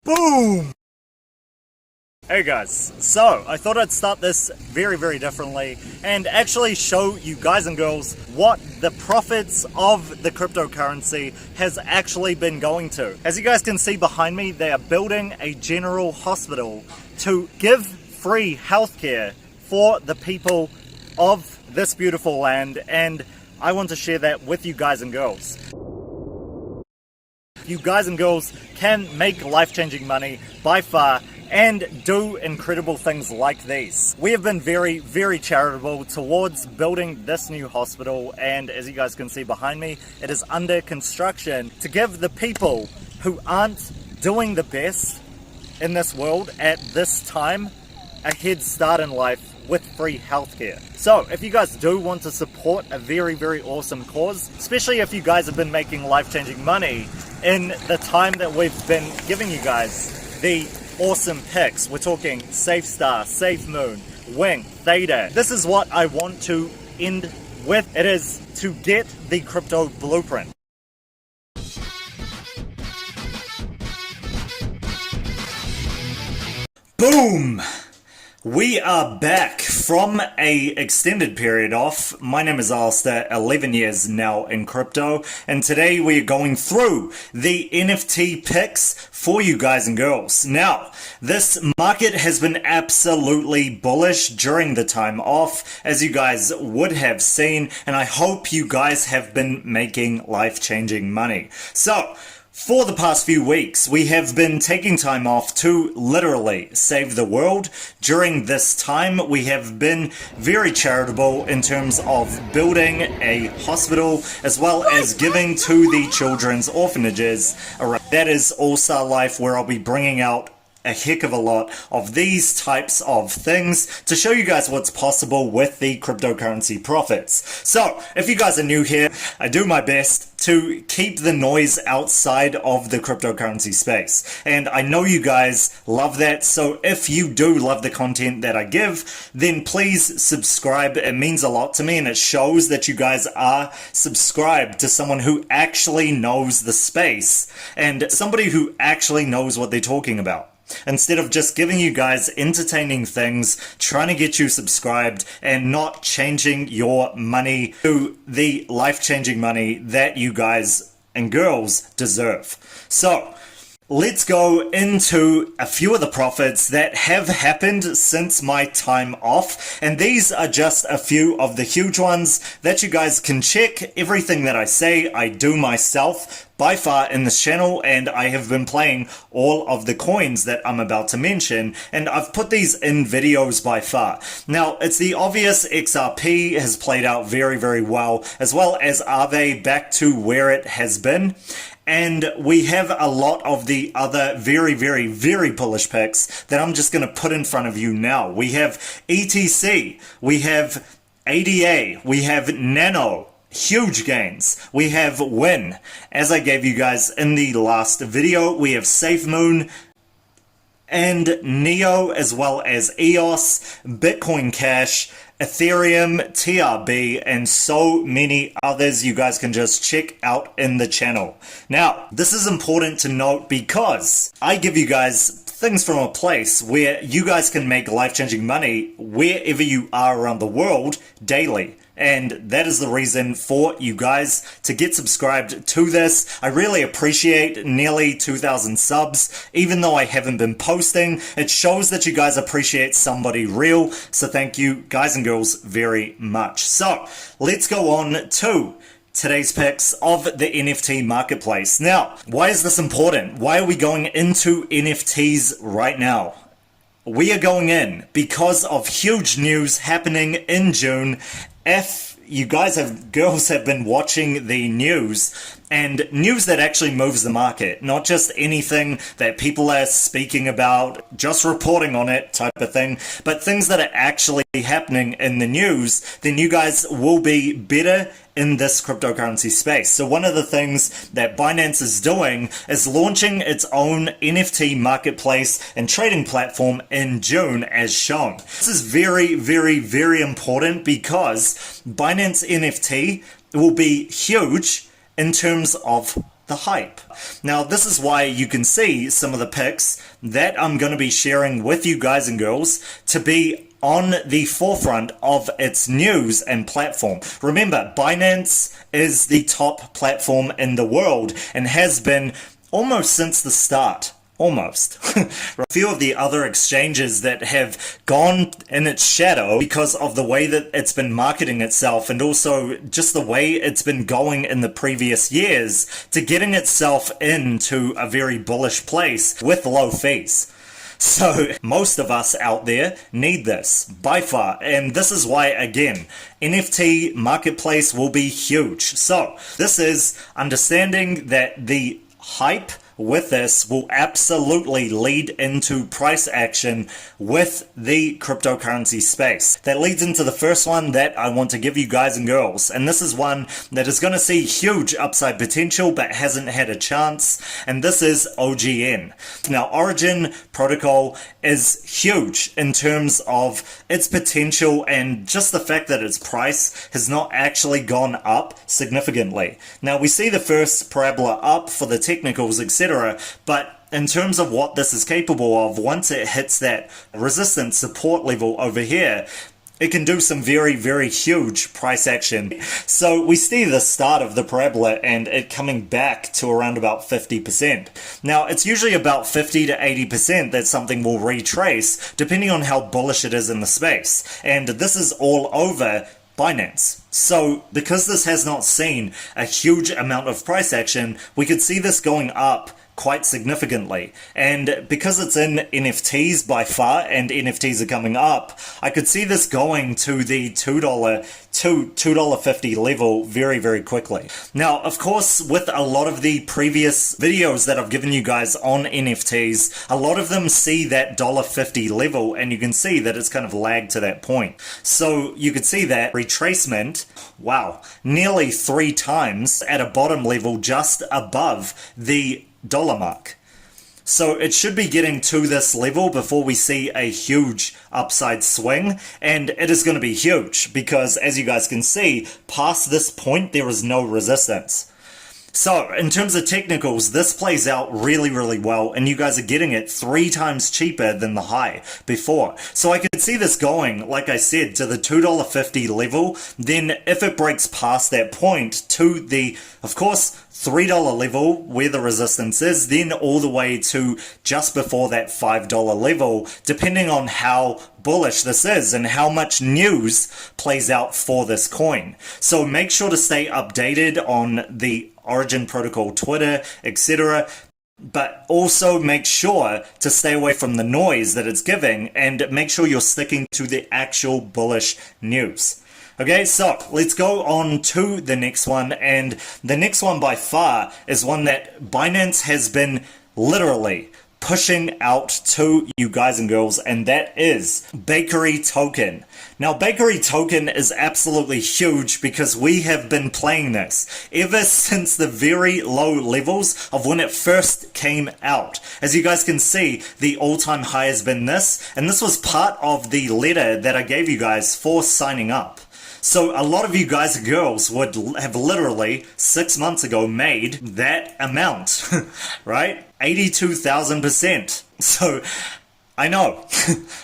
Boom! Hey guys, so I thought I'd start this very differently and actually show you guys and girls what the profits of the cryptocurrency has actually been going to. As you guys can see behind me, they are building a general hospital to give free healthcare for the people of this beautiful land, and I want to share that with you guys and girls. You guys and girls can make life-changing money by far and do incredible things like these. We have been very charitable towards building this new hospital, and as you guys can see behind me, it is under construction to give the people who aren't doing the best in this world at this time a head start in life with free healthcare. So if you guys do want to support a very awesome cause, especially if you guys have been making life-changing money in the time that we've been giving you guys the awesome picks, we're talking SafeStar, SafeMoon, Wing, Theta. This is what I want to end with. It is to get the crypto blueprint. Boom! We are back from a extended period off. My name is Alistair, 11 years now in crypto, and today we are going through the NFT picks for you guys and girls. Now, this market has been absolutely bullish during the time off, as you guys would have seen, and I hope you guys have been making life-changing money. So, for the past few weeks, we have been taking time off to literally save the world. During this time, we have been very charitable in terms of building a hospital, as well as giving to the children's orphanages. That is All Star Life, where I'll be bringing out a heck of a lot of these types of things to show you guys what's possible with the cryptocurrency profits. So, if you guys are new here, I do my best to keep the noise outside of the cryptocurrency space. And I know you guys love that, so if you do love the content that I give, then please subscribe. It means a lot to me, and it shows that you guys are subscribed to someone who actually knows the space and somebody who actually knows what they're talking about. Instead of just giving you guys entertaining things, trying to get you subscribed and not changing your money to the life-changing money that you guys and girls deserve. So, let's go into a few of the profits that have happened since my time off, and these are just a few of the huge ones that you guys can check. Everything that I say, I do myself by far in this channel, and I have been playing all of the coins that I'm about to mention, and I've put these in videos by far. Now, it's the obvious XRP has played out very well as Aave back to where it has been. And we have a lot of the other very bullish picks that I'm just going to put in front of you now. We have ETC, we have ADA, we have Nano, huge gains. We have Win, as I gave you guys in the last video. We have SafeMoon and Neo, as well as EOS, Bitcoin Cash, Ethereum, TRB, and so many others you guys can just check out in the channel. Now, this is important to note because I give you guys things from a place where you guys can make life-changing money wherever you are around the world daily. And that is the reason for you guys to get subscribed to this. I really appreciate nearly 2,000 subs. Even though I haven't been posting, it shows that you guys appreciate somebody real. So thank you guys and girls very much. So let's go on to today's picks of the NFT marketplace. Now, why is this important? Why are we going into NFTs right now? We are going in because of huge news happening in June. If you guys girls have been watching the news, and news that actually moves the market, not just anything that people are speaking about, just reporting on it type of thing, but things that are actually happening in the news, then you guys will be better in this cryptocurrency space. So one of the things that Binance is doing is launching its own NFT marketplace and trading platform in June, as shown. This is very important because Binance NFT will be huge in terms of the hype. Now, this is why you can see some of the pics that I'm going to be sharing with you guys and girls to be on the forefront of its news and platform. Remember, Binance is the top platform in the world and has been almost since the start. Almost. A few of the other exchanges that have gone in its shadow because of the way that it's been marketing itself, and also just the way it's been going in the previous years to getting itself into a very bullish place with low fees. So most of us out there need this by far, and this is why, again, NFT marketplace will be huge. So this is understanding that the hype with this will absolutely lead into price action with the cryptocurrency space. That leads into the first one that I want to give you guys and girls, and this is one that is going to see huge upside potential but hasn't had a chance, and this is OGN. Now, Origin Protocol is huge in terms of its potential and just the fact that its price has not actually gone up significantly. Now, we see the first parabola up for the technicals, etc., but in terms of what this is capable of, once it hits that resistance support level over here, it can do some very, very huge price action. So we see the start of the parabola and it coming back to around about 50%. Now, it's usually about 50 to 80% that something will retrace, depending on how bullish it is in the space. And this is all over Binance. So because this has not seen a huge amount of price action, we could see this going up quite significantly. And because it's in NFTs by far, and NFTs are coming up, I could see this going to the $2.50 level very, very quickly. Now, of course, with a lot of the previous videos that I've given you guys on NFTs, a lot of them see that $1.50 level, and you can see that it's kind of lagged to that point. So you could see that retracement, wow, nearly 3 times at a bottom level just above the dollar mark. So it should be getting to this level before we see a huge upside swing, and it is going to be huge because, as you guys can see, past this point there is no resistance. So in terms of technicals, this plays out really, really well, and you guys are getting it 3 times cheaper than the high before. So I could see this going, like I said, to the $2.50 level. Then if it breaks past that point to the, of course, $3 level where the resistance is, then all the way to just before that $5 level, depending on how bullish this is and how much news plays out for this coin. So make sure to stay updated on the Origin Protocol Twitter, etc. But also make sure to stay away from the noise that it's giving and make sure you're sticking to the actual bullish news. Okay, so let's go on to the next one, and the next one by far is one that Binance has been literally pushing out to you guys and girls, and that is Bakery Token. Now, Bakery Token is absolutely huge because we have been playing this ever since the very low levels of when it first came out. As you guys can see, the all-time high has been this, and this was part of the letter that I gave you guys for signing up. So a lot of you guys and girls would have literally 6 months ago made that amount, right? 82,000%. So I know,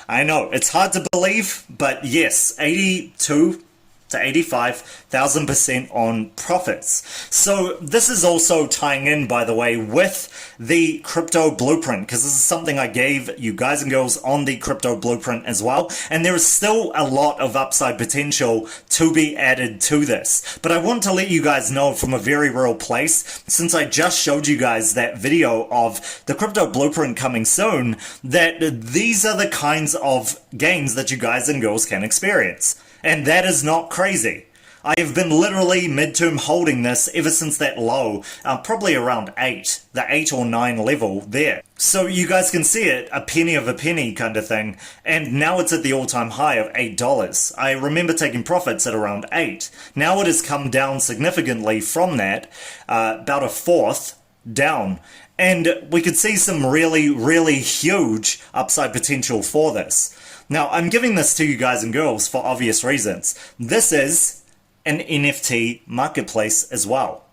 I know, it's hard to believe, but yes, 82 to 85,000% on profits. So this is also tying in, by the way, with the crypto blueprint, because this is something I gave you guys and girls on the crypto blueprint as well, and there is still a lot of upside potential to be added to this. But I want to let you guys know from a very real place, since I just showed you guys that video of the crypto blueprint coming soon, that these are the kinds of gains that you guys and girls can experience. And that is not crazy. I have been literally midterm holding this ever since that low, probably around 8, the 8 or 9 level there. So you guys can see it, a penny of a penny kind of thing, and now it's at the all-time high of $8. I remember taking profits at around 8. Now it has come down significantly from that, about a fourth down. And we could see some really, really huge upside potential for this. Now, I'm giving this to you guys and girls for obvious reasons. This is an NFT marketplace as well.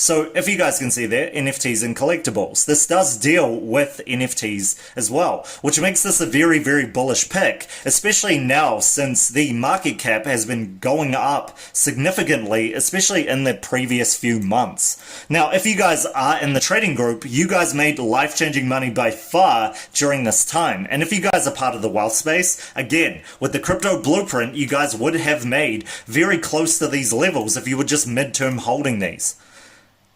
So if you guys can see there, NFTs and collectibles. This does deal with NFTs as well, which makes this a very, very bullish pick, especially now since the market cap has been going up significantly, especially in the previous few months. Now, if you guys are in the trading group, you guys made life-changing money by far during this time. And if you guys are part of the wealth space, again, with the crypto blueprint, you guys would have made very close to these levels if you were just midterm holding these.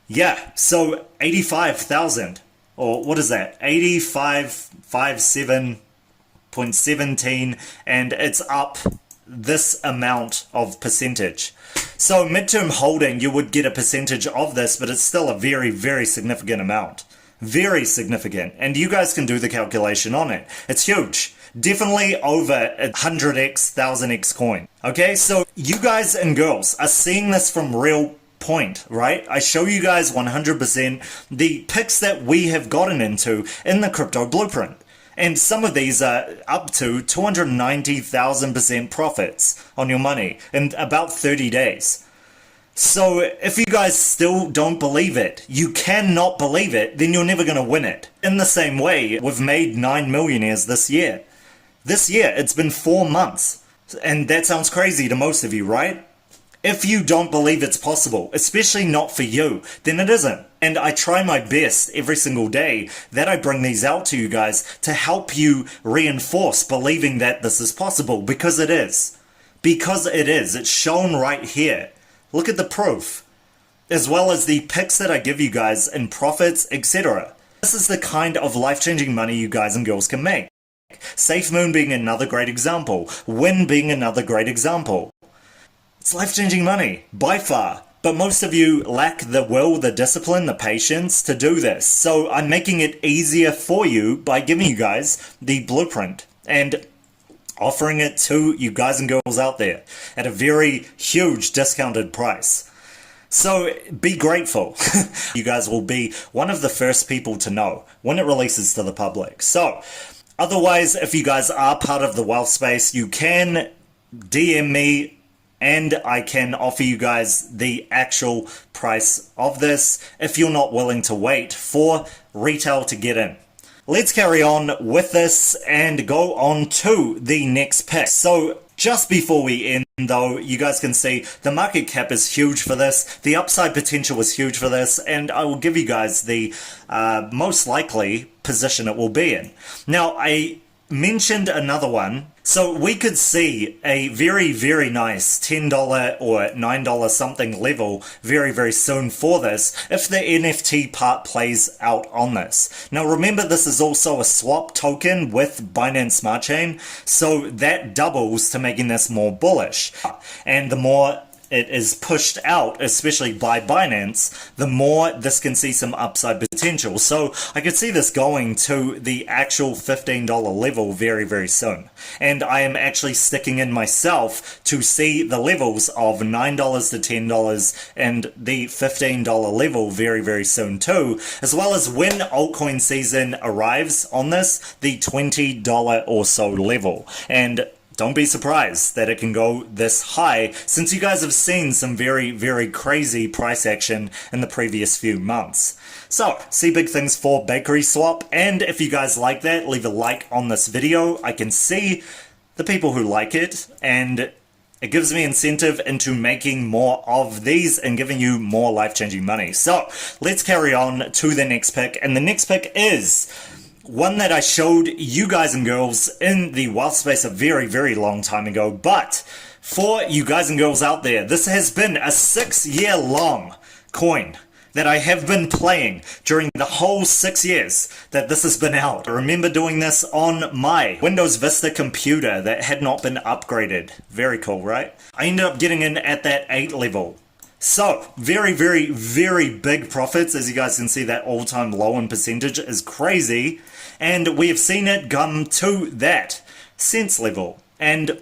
Yeah, so 85,000, or what is that? 8557.17, and it's up this amount of percentage. So midterm holding, you would get a percentage of this, but it's still a very, very significant amount. Very significant. And you guys can do the calculation on it. It's huge. Definitely over 100x, 1000x coin. Okay, so you guys and girls are seeing this from real point, right? I show you guys 100% the picks that we have gotten into in the crypto blueprint. And some of these are up to 290,000% profits on your money in about 30 days. So if you guys still don't believe it, you cannot believe it, then you're never going to win it. In the same way, we've made 9 millionaires this year. This year, it's been 4 months. And that sounds crazy to most of you, right? If you don't believe it's possible, especially not for you, then it isn't. And I try my best every single day that I bring these out to you guys to help you reinforce believing that this is possible, because it is. Because it is. It's shown right here. Look at the proof. As well as the picks that I give you guys in profits, etc. This is the kind of life-changing money you guys and girls can make. SafeMoon being another great example. Win being another great example. It's life-changing money, by far. But most of you lack the will, the discipline, the patience to do this. So I'm making it easier for you by giving you guys the blueprint and offering it to you guys and girls out there at a very huge discounted price. So be grateful. You guys will be one of the first people to know when it releases to the public. So otherwise, if you guys are part of the wealth space, you can DM me and I can offer you guys the actual price of this if you're not willing to wait for retail to get in. Let's carry on with this and go on to the next pick. So just before we end though, you guys can see the market cap is huge for this, the upside potential is huge for this, and I will give you guys the most likely position it will be in. Now, I mentioned another one. So we could see a very, very nice $10 or $9 something level very, very soon for this if the NFT part plays out on this. Now remember, this is also a swap token with Binance Smart Chain, so that doubles to making this more bullish. And the more it is pushed out, especially by Binance, the more this can see some upside potential. So I could see this going to the actual $15 level very, very soon. And I am actually sticking in myself to see the levels of $9 to $10 and the $15 level very, very soon too, as well as when altcoin season arrives on this, the $20 or so level. And don't be surprised that it can go this high, since you guys have seen some very, very crazy price action in the previous few months. So, see big things for Bakery Swap, and if you guys like that, leave a like on this video. I can see the people who like it, and it gives me incentive into making more of these and giving you more life-changing money. So, let's carry on to the next pick, and the next pick is one that I showed you guys and girls in the wealth space a very, very long time ago. But for you guys and girls out there, this has been a 6-year long coin that I have been playing during the whole 6 years that this has been out. I remember doing this on my Windows Vista computer that had not been upgraded. Very cool, right? I ended up getting in at that 8 level. So, very, very, very big profits. As you guys can see, that all-time low in percentage is crazy. And we have seen it come to that cents level. And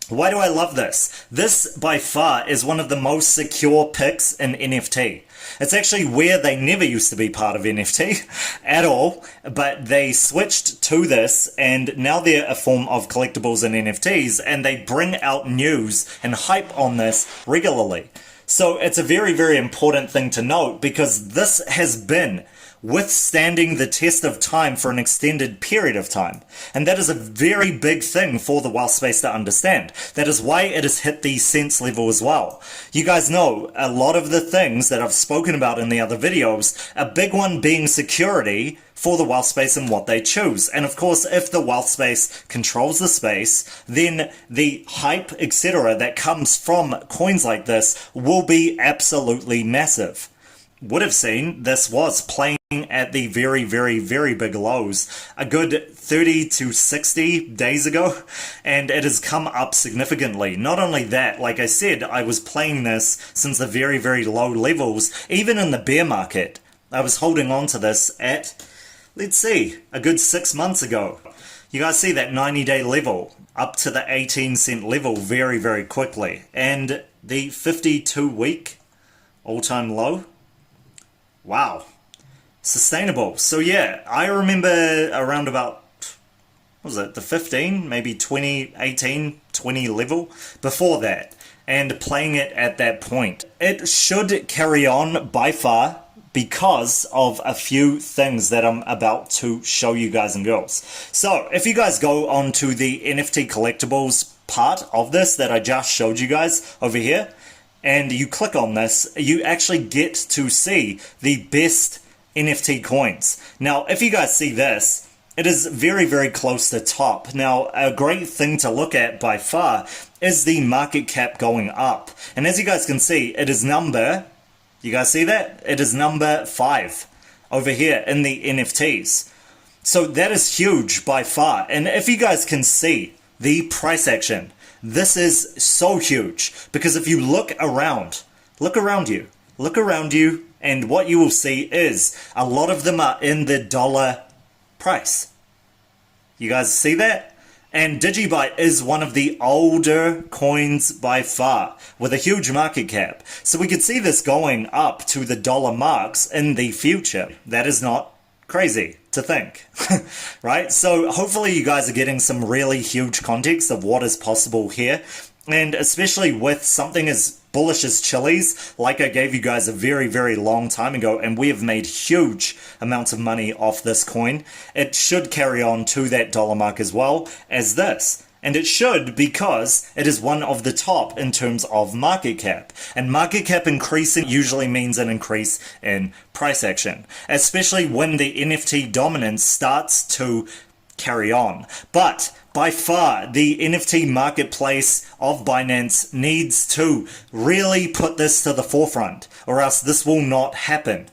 why do I love this? This, by far, is one of the most secure picks in NFT. It's actually where they never used to be part of NFT at all, but they switched to this, and now they're a form of collectibles and NFTs, and they bring out news and hype on this regularly. So it's a very, very important thing to note because this has been withstanding the test of time for an extended period of time. And that is a very big thing for the wealth space to understand. That is why it has hit the sense level as well. You guys know a lot of the things that I've spoken about in the other videos, a big one being security for the wealth space and what they choose. And of course, if the wealth space controls the space, then the hype, etc., that comes from coins like this will be absolutely massive. Would have seen this was playing at the very, very, very big lows a good 30 to 60 days ago, and it has come up significantly. Not only that, like I said, I was playing this since the very, very low levels. Even in the bear market, I was holding on to this at, let's see, a good 6 months ago. You guys see that 90-day level up to the 18-cent level very, very quickly, and the 52-week all-time low. Wow. Sustainable. So yeah, I remember around about, what was it, the 15, maybe 20, 18, 20 level before that, and playing it at that point. It should carry on by far because of a few things that I'm about to show you guys and girls. So if you guys go on to the NFT collectibles part of this that I just showed you guys over here, and you click on this, you actually get to see the best NFT coins. Now, if you guys see this, it is very, very close to top. Now, a great thing to look at by far is the market cap going up. And as you guys can see, it is number, you guys see that? It is number 5 over here in the NFTs. So that is huge by far. And if you guys can see the price action, this is so huge, because if you look around you, and what you will see is a lot of them are in the dollar price. You guys see that? And Digibyte is one of the older coins by far, with a huge market cap. So we could see this going up to the dollar marks in the future. That is not crazy to think, right? So hopefully you guys are getting some really huge context of what is possible here, and especially with something as bullish as Chiliz, like I gave you guys a very, very long time ago, and we have made huge amounts of money off this coin. It should carry on to that dollar mark as well as this. And it should, because it is one of the top in terms of market cap. And market cap increasing usually means an increase in price action, especially when the NFT dominance starts to carry on. But by far, the NFT marketplace of Binance needs to really put this to the forefront, or else this will not happen.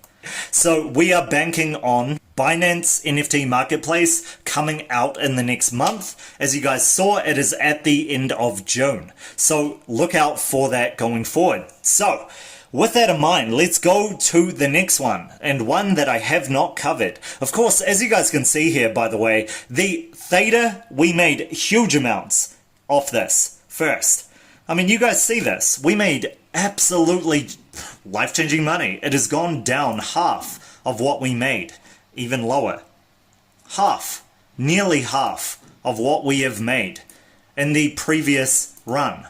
So we are banking on Binance NFT Marketplace coming out in the next month. As you guys saw, it is at the end of June. So look out for that going forward. So with that in mind, let's go to the next one, and one that I have not covered. Of course, as you guys can see here, by the way, the Theta, we made huge amounts off this first. I mean, you guys see this. We made absolutely life-changing money. It has gone down half of what we made, even lower. Half, nearly half of what we have made in the previous run.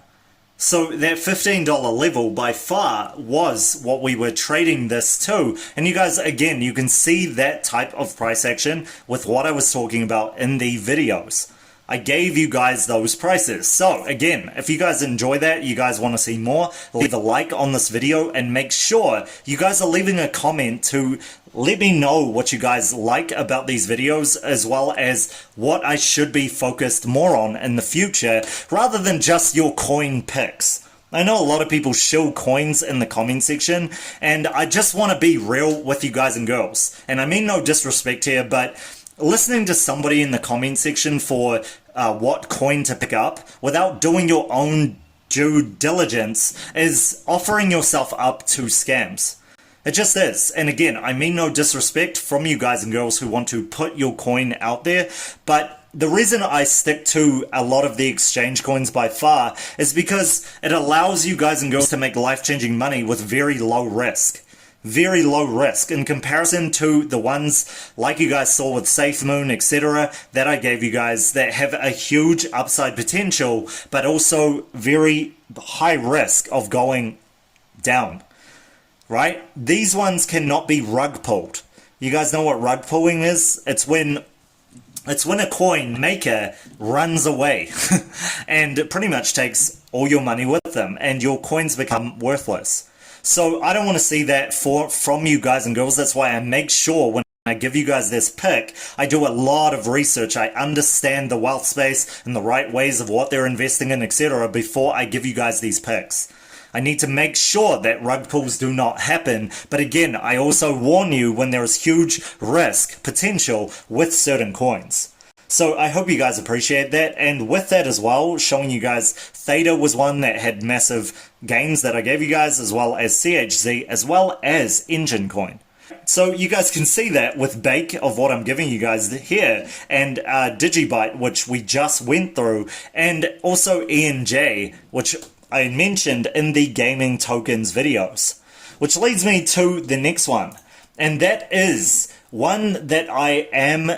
So that $15 level by far was what we were trading this to. And you guys, again, you can see that type of price action with what I was talking about in the videos. I gave you guys those prices. So again, if you guys enjoy that, you guys want to see more, leave a like on this video and make sure you guys are leaving a comment to let me know what you guys like about these videos, as well as what I should be focused more on in the future, rather than just your coin picks. I know a lot of people shill coins in the comment section, and I just want to be real with you guys and girls. And I mean no disrespect here, but listening to somebody in the comment section for what coin to pick up without doing your own due diligence is offering yourself up to scams. It just is. And again, I mean no disrespect from you guys and girls who want to put your coin out there, but the reason I stick to a lot of the exchange coins by far is because it allows you guys and girls to make life-changing money with very low risk. Very low risk in comparison to the ones like you guys saw with SafeMoon, etc. that I gave you guys that have a huge upside potential, but also very high risk of going down, right? These ones cannot be rug pulled. You guys know what rug pulling is? It's when a coin maker runs away and it pretty much takes all your money with them and your coins become worthless. So I don't want to see that from you guys and girls. That's why I make sure when I give you guys this pick, I do a lot of research. I understand the wealth space and the right ways of what they're investing in, etc. before I give you guys these picks. I need to make sure that rug pulls do not happen, but again, I also warn you when there is huge risk potential with certain coins. So I hope you guys appreciate that, and with that as well, showing you guys Theta was one that had massive gains that I gave you guys, as well as CHZ, as well as Engine Coin. So you guys can see that with Bake of what I'm giving you guys here, and Digibyte, which we just went through, and also ENJ, which I mentioned in the gaming tokens videos. Which leads me to the next one, and that is one that I am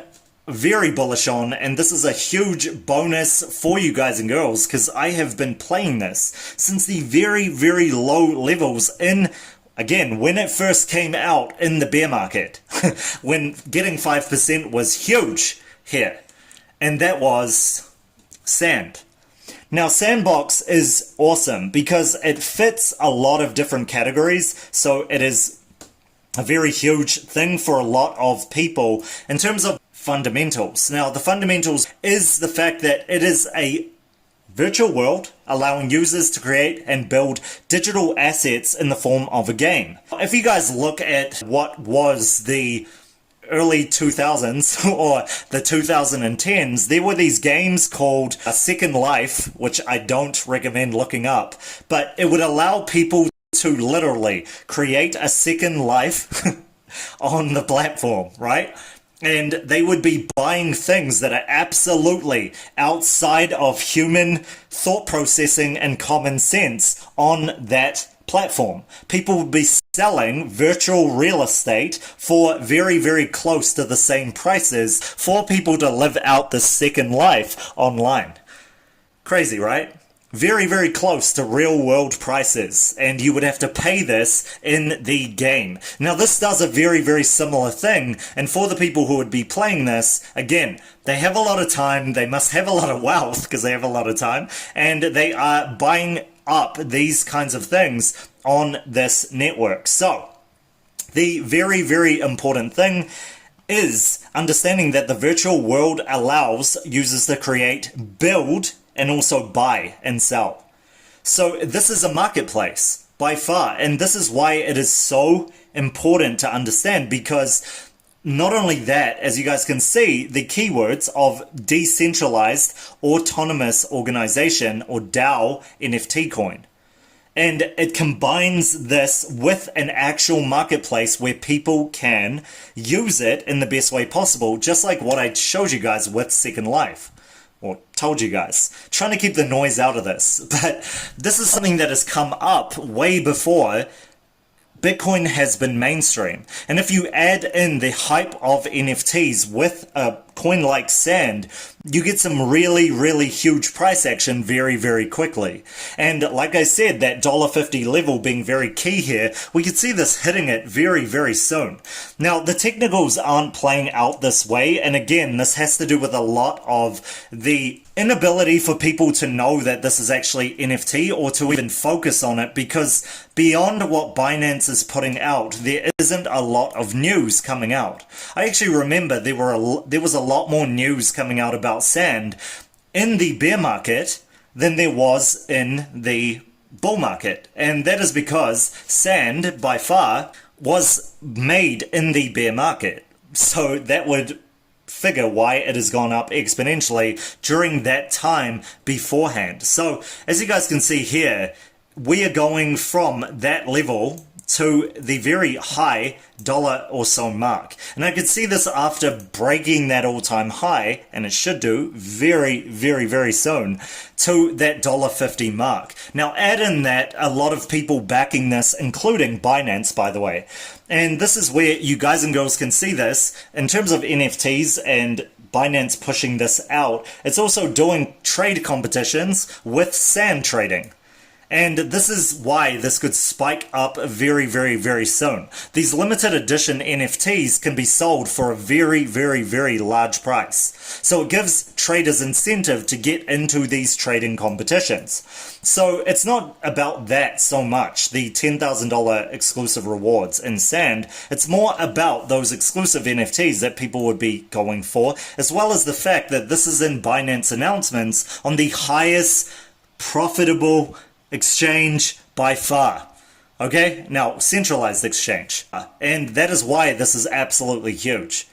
very bullish on, and this is a huge bonus for you guys and girls because I have been playing this since the very, very low levels in, again, when it first came out in the bear market, when getting 5% was huge here, and that was Sand. Now, Sandbox is awesome because it fits a lot of different categories, so it is a very huge thing for a lot of people in terms of fundamentals. Now, the fundamentals is the fact that it is a virtual world allowing users to create and build digital assets in the form of a game. If you guys look at what was the early 2000s or the 2010s, there were these games called A Second Life, which I don't recommend looking up, but it would allow people to literally create a second life on the platform, right? And they would be buying things that are absolutely outside of human thought processing and common sense on that platform. People would be selling virtual real estate for very, very close to the same prices for people to live out the second life online. Crazy, right? Very, very close to real world prices, and you would have to pay this in the game. Now, this does a very, very similar thing, and for the people who would be playing this, again, they have a lot of time, they must have a lot of wealth because they have a lot of time, and they are buying up these kinds of things on this network. So, the very, very important thing is understanding that the virtual world allows users to create, build, and also buy and sell. So this is a marketplace by far, and this is why it is so important to understand, because not only that, as you guys can see, the keywords of decentralized autonomous organization or DAO NFT coin. And it combines this with an actual marketplace where people can use it in the best way possible, just like what I showed you guys with Second Life. Or told you guys, trying to keep the noise out of this, but this is something that has come up way before Bitcoin has been mainstream. And if you add in the hype of NFTs with a coin like Sand, you get some really, really huge price action very, very quickly. And like I said, that $1.50 level being very key here, we could see this hitting it very, very soon. Now, the technicals aren't playing out this way, and again, this has to do with a lot of the inability for people to know that this is actually NFT or to even focus on it, because beyond what Binance is putting out, there isn't a lot of news coming out. I actually remember there was a lot more news coming out about Sand in the bear market than there was in the bull market, and that is because Sand by far was made in the bear market, so that would figure why it has gone up exponentially during that time beforehand. So as you guys can see here, we are going from that level to the very high dollar or so mark. And I could see this after breaking that all-time high, and it should do very, very, very soon, to that $1.50 mark. Now add in that a lot of people backing this, including Binance, by the way. And this is where you guys and girls can see this in terms of NFTs and Binance pushing this out. It's also doing trade competitions with Sand trading. And this is why this could spike up very, very, very soon. These limited edition NFTs can be sold for a very, very, very large price. So it gives traders incentive to get into these trading competitions. So it's not about that so much, the $10,000 exclusive rewards in Sand. It's more about those exclusive NFTs that people would be going for, as well as the fact that this is in Binance announcements on the highest profitable exchange by far. Okay, now centralized exchange, and that is why this is absolutely huge.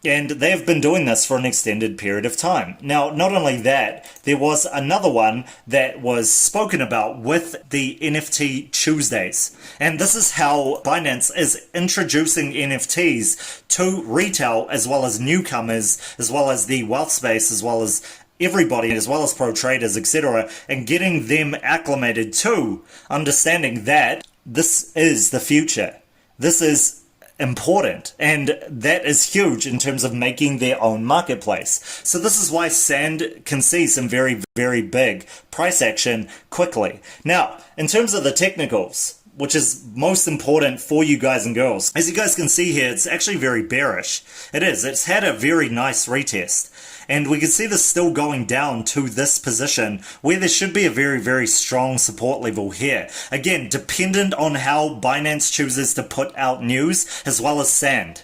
And they've been doing this for an extended period of time. Now, not only that, there was another one that was spoken about with the NFT Tuesdays. And this is how Binance is introducing NFTs to retail, as well as newcomers, as well as the wealth space, as well as everybody, as well as pro traders, etc., and getting them acclimated to understanding that this is the future. This is important, and that is huge in terms of making their own marketplace. So this is why Sand can see some very, very big price action quickly. Now, in terms of the technicals, which is most important for you guys and girls, as you guys can see here, it's actually very bearish. It is. It's had a very nice retest. And we can see this still going down to this position where there should be a very, very strong support level here. Again, dependent on how Binance chooses to put out news, as well as Sand.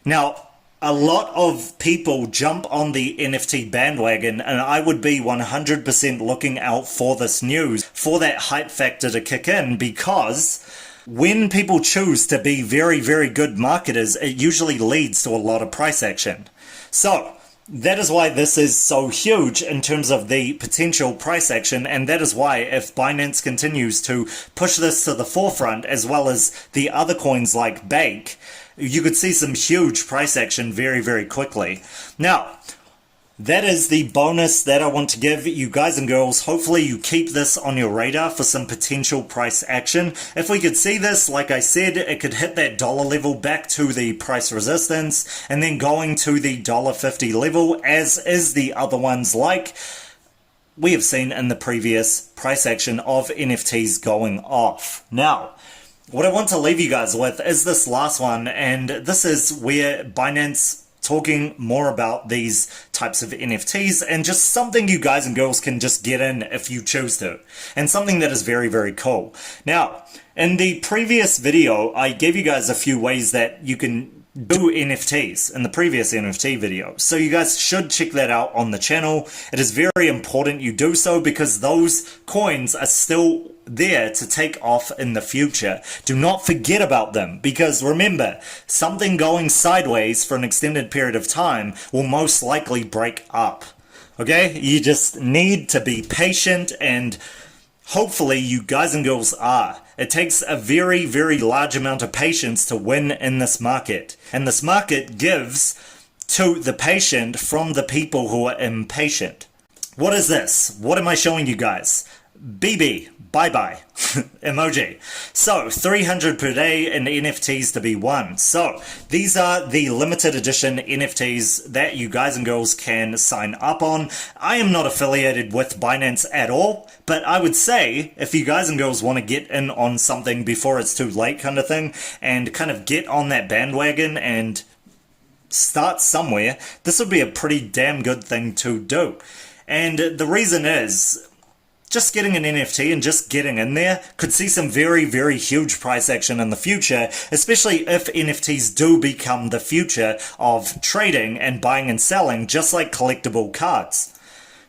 Now, a lot of people jump on the NFT bandwagon, and I would be 100% looking out for this news, for that hype factor to kick in, because when people choose to be very, very good marketers, it usually leads to a lot of price action. So that is why this is so huge in terms of the potential price action, and that is why if Binance continues to push this to the forefront, as well as the other coins like Bake, you could see some huge price action very, very quickly. Now, that is the bonus that I want to give you guys and girls. Hopefully you keep this on your radar for some potential price action. If we could see this, like I said, it could hit that dollar level back to the price resistance, and then going to the $1.50 level, as is the other ones like we have seen in the previous price action of NFTs going off. Now, what I want to leave you guys with is this last one, and this is where Binance talking more about these types of NFTs, and just something you guys and girls can just get in if you choose to, and something that is very, very cool. Now, in the previous video, I gave you guys a few ways that you can do NFTs in the previous NFT video, so you guys should check that out on the channel. It is very important you do so, because those coins are still there to take off in the future. Do not forget about them, because remember, something going sideways for an extended period of time will most likely break up. Okay? You just need to be patient, and hopefully you guys and girls are. It takes a very, very large amount of patience to win in this market. And this market gives to the patient from the people who are impatient. What is this? What am I showing you guys? BB, bye-bye, emoji. So, 300 per day in NFTs to be won. So, these are the limited edition NFTs that you guys and girls can sign up on. I am not affiliated with Binance at all, but I would say, if you guys and girls want to get in on something before it's too late kind of thing, and kind of get on that bandwagon and start somewhere, this would be a pretty damn good thing to do. And the reason is, just getting an NFT and just getting in there could see some very, very huge price action in the future, especially if NFTs do become the future of trading and buying and selling, just like collectible cards.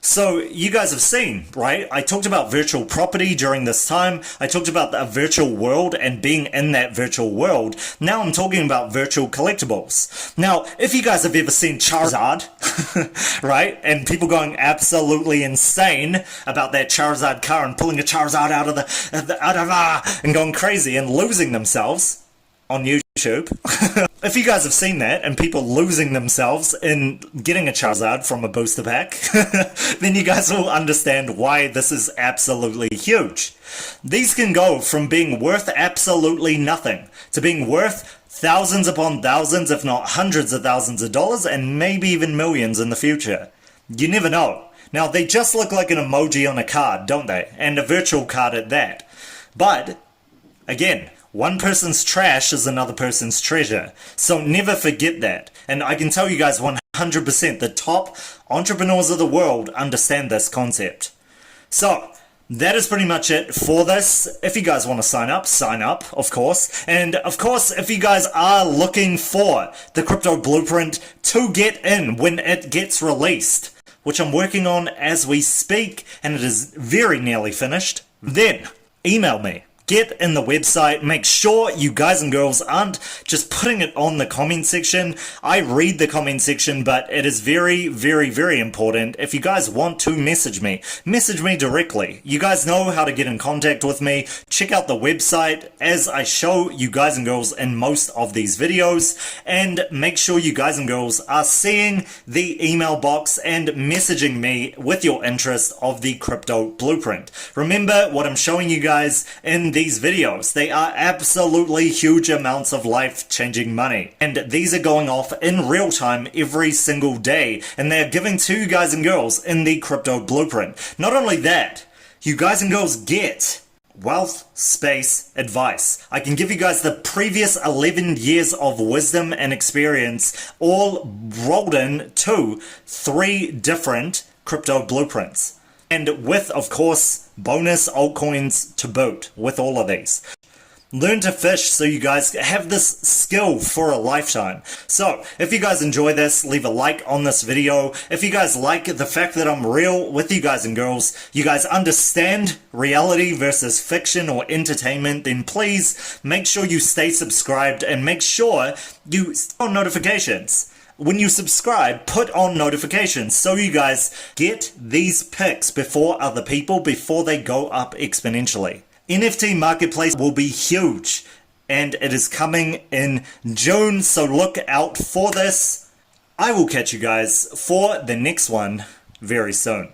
So you guys have seen, right? I talked about virtual property during this time. I talked about a virtual world and being in that virtual world. Now I'm talking about virtual collectibles. Now, if you guys have ever seen Charizard, right? And people going absolutely insane about that Charizard car and pulling a Charizard out of and going crazy and losing themselves on YouTube. If you guys have seen that and people losing themselves in getting a Charizard from a booster pack, then you guys will understand why this is absolutely huge. These can go from being worth absolutely nothing to being worth thousands upon thousands, if not hundreds of thousands of dollars, and maybe even millions in the future. You never know. Now, they just look like an emoji on a card, don't they? And a virtual card at that. But, again, one person's trash is another person's treasure. So never forget that. And I can tell you guys 100% the top entrepreneurs of the world understand this concept. So, that is pretty much it for this. If you guys want to sign up, of course. And of course, if you guys are looking for the Crypto Blueprint to get in when it gets released, which I'm working on as we speak, and it is very nearly finished, then email me. Get in the website. Make sure you guys and girls aren't just putting it on the comment section. I read the comment section, but it is very, very, very important. If you guys want to message me directly. You guys know how to get in contact with me. Check out the website as I show you guys and girls in most of these videos. And make sure you guys and girls are seeing the email box and messaging me with your interest of the Crypto Blueprint. Remember what I'm showing you guys in these videos. They are absolutely huge amounts of life-changing money. And these are going off in real time every single day. And they are giving to you guys and girls in the Crypto Blueprint. Not only that, you guys and girls get wealth space advice. I can give you guys the previous 11 years of wisdom and experience all rolled in to 3 different crypto blueprints. And with, of course, bonus altcoins to boot with all of these. Learn to fish so you guys have this skill for a lifetime. So, if you guys enjoy this, leave a like on this video. If you guys like the fact that I'm real with you guys and girls, you guys understand reality versus fiction or entertainment, then please make sure you stay subscribed and make sure you on notifications. When you subscribe, put on notifications so you guys get these picks before other people, before they go up exponentially. NFT Marketplace will be huge, and it is coming in June, so look out for this. I will catch you guys for the next one very soon.